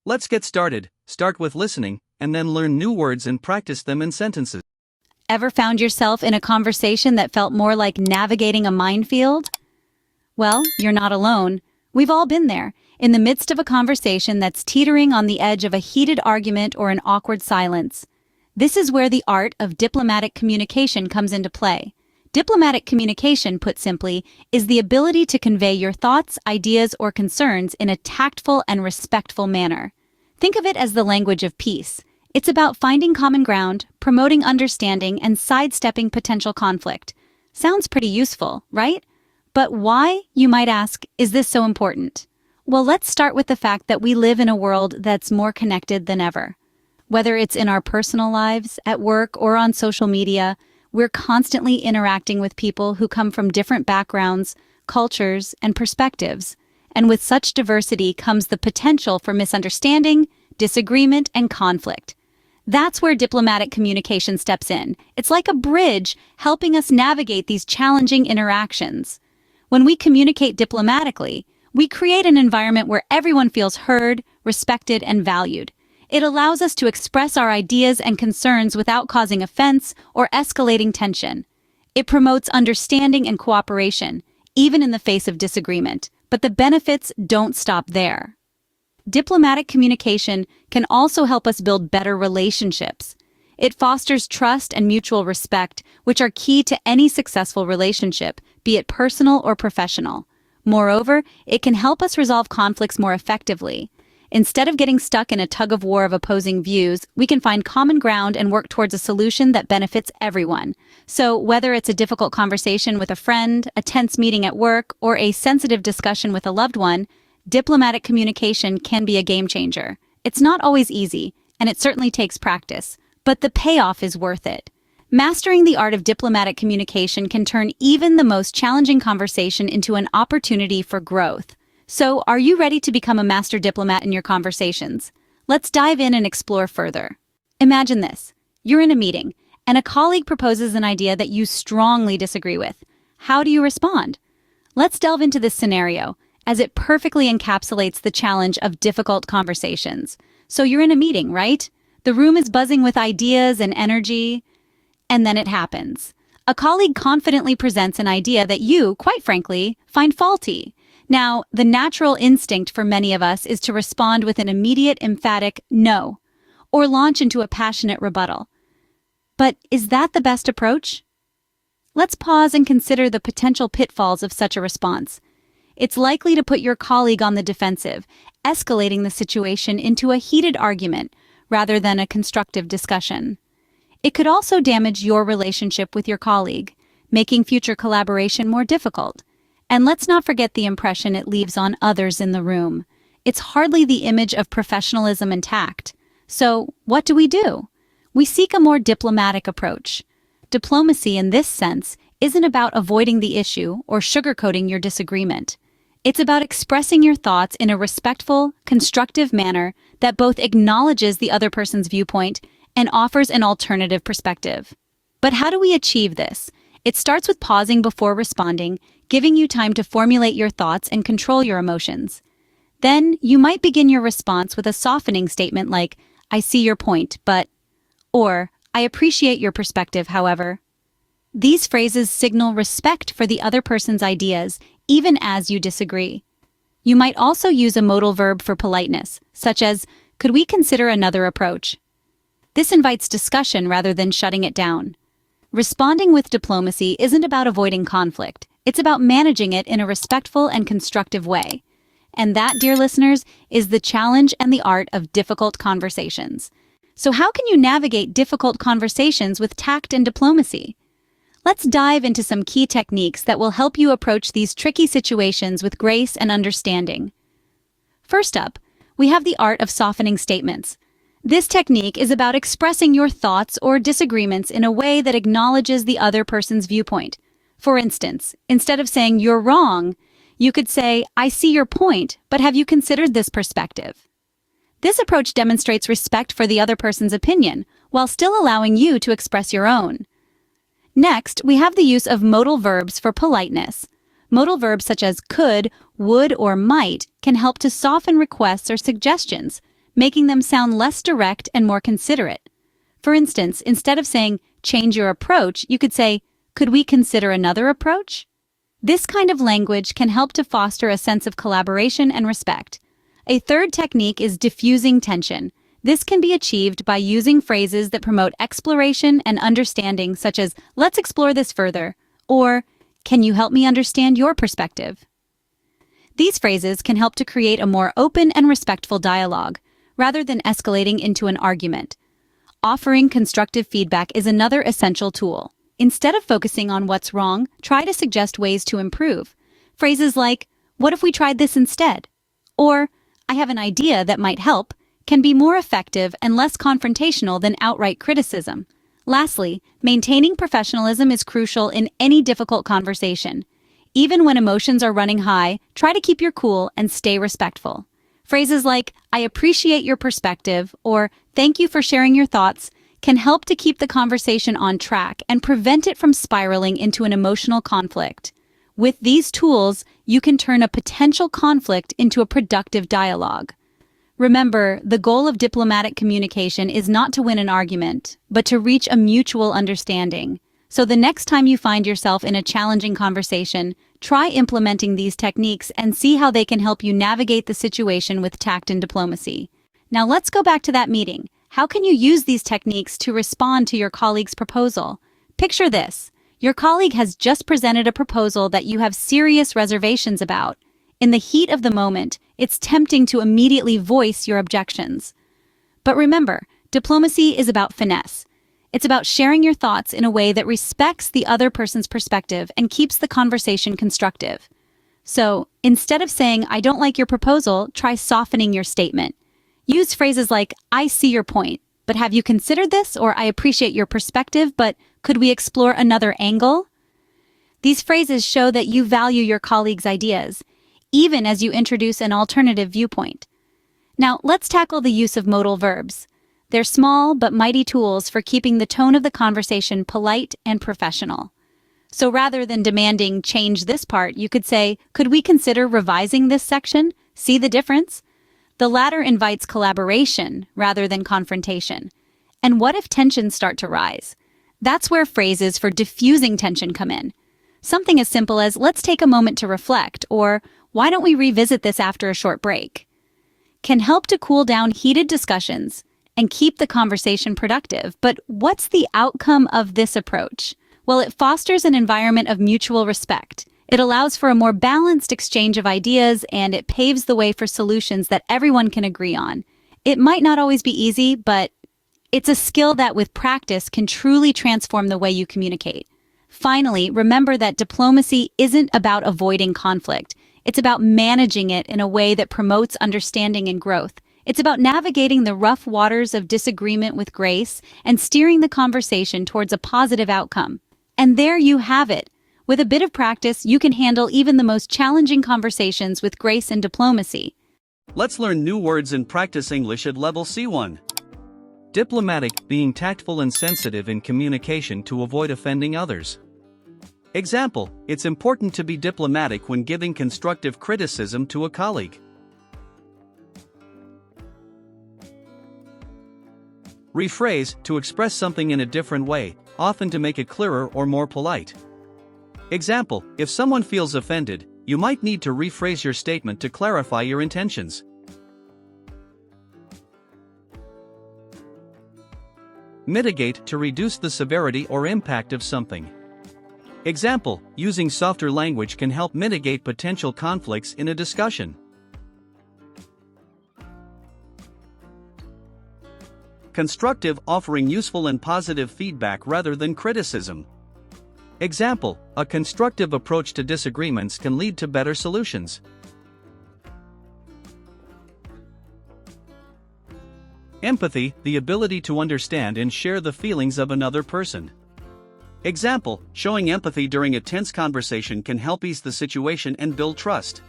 Let's get started. Start with listening, and then learn new words and practice them in sentences. Ever found yourself in a conversation that felt more like navigating a minefield? Well, you're not alone. We've all been there, in the midst of a conversation that's teetering on the edge of a heated argument or an awkward silence. This is where the art of diplomatic communication comes into play. Diplomatic communication, put simply, is the ability to convey your thoughts, ideas, or concerns in a tactful and respectful manner. Think of it as the language of peace. It's about finding common ground, promoting understanding, and sidestepping potential conflict. Sounds pretty useful, right? But why, you might ask, is this so important? Well, let's start with the fact that we live in a world that's more connected than ever. Whether it's in our personal lives, at work, or on social media, we're constantly interacting with people who come from different backgrounds, cultures, and perspectives. And with such diversity comes the potential for misunderstanding, disagreement, and conflict. That's where diplomatic communication steps in. It's like a bridge helping us navigate these challenging interactions. When we communicate diplomatically, we create an environment where everyone feels heard, respected, and valued. It allows us to express our ideas and concerns without causing offense or escalating tension. It promotes understanding and cooperation, even in the face of disagreement. But the benefits don't stop there. Diplomatic communication can also help us build better relationships. It fosters trust and mutual respect, which are key to any successful relationship, be it personal or professional. Moreover, it can help us resolve conflicts more effectively. Instead of getting stuck in a tug-of-war of opposing views, we can find common ground and work towards a solution that benefits everyone. So, whether it's a difficult conversation with a friend, a tense meeting at work, or a sensitive discussion with a loved one, diplomatic communication can be a game changer. It's not always easy, and it certainly takes practice, but the payoff is worth it. Mastering the art of diplomatic communication can turn even the most challenging conversation into an opportunity for growth. So, are you ready to become a master diplomat in your conversations? Let's dive in and explore further. Imagine this. You're in a meeting, and a colleague proposes an idea that you strongly disagree with. How do you respond? Let's delve into this scenario, as it perfectly encapsulates the challenge of difficult conversations. So you're in a meeting, right? The room is buzzing with ideas and energy, and then it happens. A colleague confidently presents an idea that you, quite frankly, find faulty. Now, the natural instinct for many of us is to respond with an immediate, emphatic no, or launch into a passionate rebuttal. But is that the best approach? Let's pause and consider the potential pitfalls of such a response. It's likely to put your colleague on the defensive, escalating the situation into a heated argument rather than a constructive discussion. It could also damage your relationship with your colleague, making future collaboration more difficult. And let's not forget the impression it leaves on others in the room. It's hardly the image of professionalism and tact. So, what do? We seek a more diplomatic approach. Diplomacy, in this sense, isn't about avoiding the issue or sugarcoating your disagreement. It's about expressing your thoughts in a respectful, constructive manner that both acknowledges the other person's viewpoint and offers an alternative perspective. But how do we achieve this? It starts with pausing before responding, giving you time to formulate your thoughts and control your emotions. Then, you might begin your response with a softening statement like, "I see your point, but," or, "I appreciate your perspective, however." These phrases signal respect for the other person's ideas, even as you disagree. You might also use a modal verb for politeness, such as, "Could we consider another approach?" This invites discussion rather than shutting it down. Responding with diplomacy isn't about avoiding conflict. It's about managing it in a respectful and constructive way. And that, dear listeners, is the challenge and the art of difficult conversations. So how can you navigate difficult conversations with tact and diplomacy? Let's dive into some key techniques that will help you approach these tricky situations with grace and understanding. First up, we have the art of softening statements. This technique is about expressing your thoughts or disagreements in a way that acknowledges the other person's viewpoint. For instance, instead of saying "you're wrong," you could say, "I see your point, but have you considered this perspective?" This approach demonstrates respect for the other person's opinion, while still allowing you to express your own. Next, we have the use of modal verbs for politeness. Modal verbs such as could, would, or might can help to soften requests or suggestions, making them sound less direct and more considerate. For instance, instead of saying, change your approach, you could say, could we consider another approach? This kind of language can help to foster a sense of collaboration and respect. A third technique is diffusing tension. This can be achieved by using phrases that promote exploration and understanding, such as, let's explore this further, or, can you help me understand your perspective? These phrases can help to create a more open and respectful dialogue, rather than escalating into an argument. Offering constructive feedback is another essential tool. Instead of focusing on what's wrong, try to suggest ways to improve. Phrases like, what if we tried this instead? Or, I have an idea that might help, can be more effective and less confrontational than outright criticism. Lastly, maintaining professionalism is crucial in any difficult conversation. Even when emotions are running high, try to keep your cool and stay respectful. Phrases like, I appreciate your perspective, or thank you for sharing your thoughts, can help to keep the conversation on track and prevent it from spiraling into an emotional conflict. With these tools, you can turn a potential conflict into a productive dialogue. Remember, the goal of diplomatic communication is not to win an argument, but to reach a mutual understanding. So the next time you find yourself in a challenging conversation, try implementing these techniques and see how they can help you navigate the situation with tact and diplomacy. Now let's go back to that meeting. How can you use these techniques to respond to your colleague's proposal? Picture this. Your colleague has just presented a proposal that you have serious reservations about. In the heat of the moment, it's tempting to immediately voice your objections. But remember, diplomacy is about finesse. It's about sharing your thoughts in a way that respects the other person's perspective and keeps the conversation constructive. So, instead of saying, I don't like your proposal, try softening your statement. Use phrases like, I see your point, but have you considered this? Or I appreciate your perspective, but could we explore another angle? These phrases show that you value your colleague's ideas, even as you introduce an alternative viewpoint. Now, let's tackle the use of modal verbs. They're small but mighty tools for keeping the tone of the conversation polite and professional. So rather than demanding change this part, you could say, could we consider revising this section? See the difference? The latter invites collaboration rather than confrontation. And what if tensions start to rise? That's where phrases for diffusing tension come in. Something as simple as, let's take a moment to reflect, or why don't we revisit this after a short break, can help to cool down heated discussions and keep the conversation productive. But what's the outcome of this approach? Well, it fosters an environment of mutual respect. It allows for a more balanced exchange of ideas, and it paves the way for solutions that everyone can agree on. It might not always be easy, but it's a skill that with practice can truly transform the way you communicate. Finally, remember that diplomacy isn't about avoiding conflict. It's about managing it in a way that promotes understanding and growth. It's about navigating the rough waters of disagreement with grace and steering the conversation towards a positive outcome. And there you have it. With a bit of practice, you can handle even the most challenging conversations with grace and diplomacy. Let's learn new words and practice English at level C1. Diplomatic, being tactful and sensitive in communication to avoid offending others. Example, it's important to be diplomatic when giving constructive criticism to a colleague. Rephrase, to express something in a different way, often to make it clearer or more polite. Example, if someone feels offended, you might need to rephrase your statement to clarify your intentions. Mitigate, to reduce the severity or impact of something. Example, using softer language can help mitigate potential conflicts in a discussion. Constructive, offering useful and positive feedback rather than criticism. Example, a constructive approach to disagreements can lead to better solutions. Empathy, the ability to understand and share the feelings of another person. Example, showing empathy during a tense conversation can help ease the situation and build trust.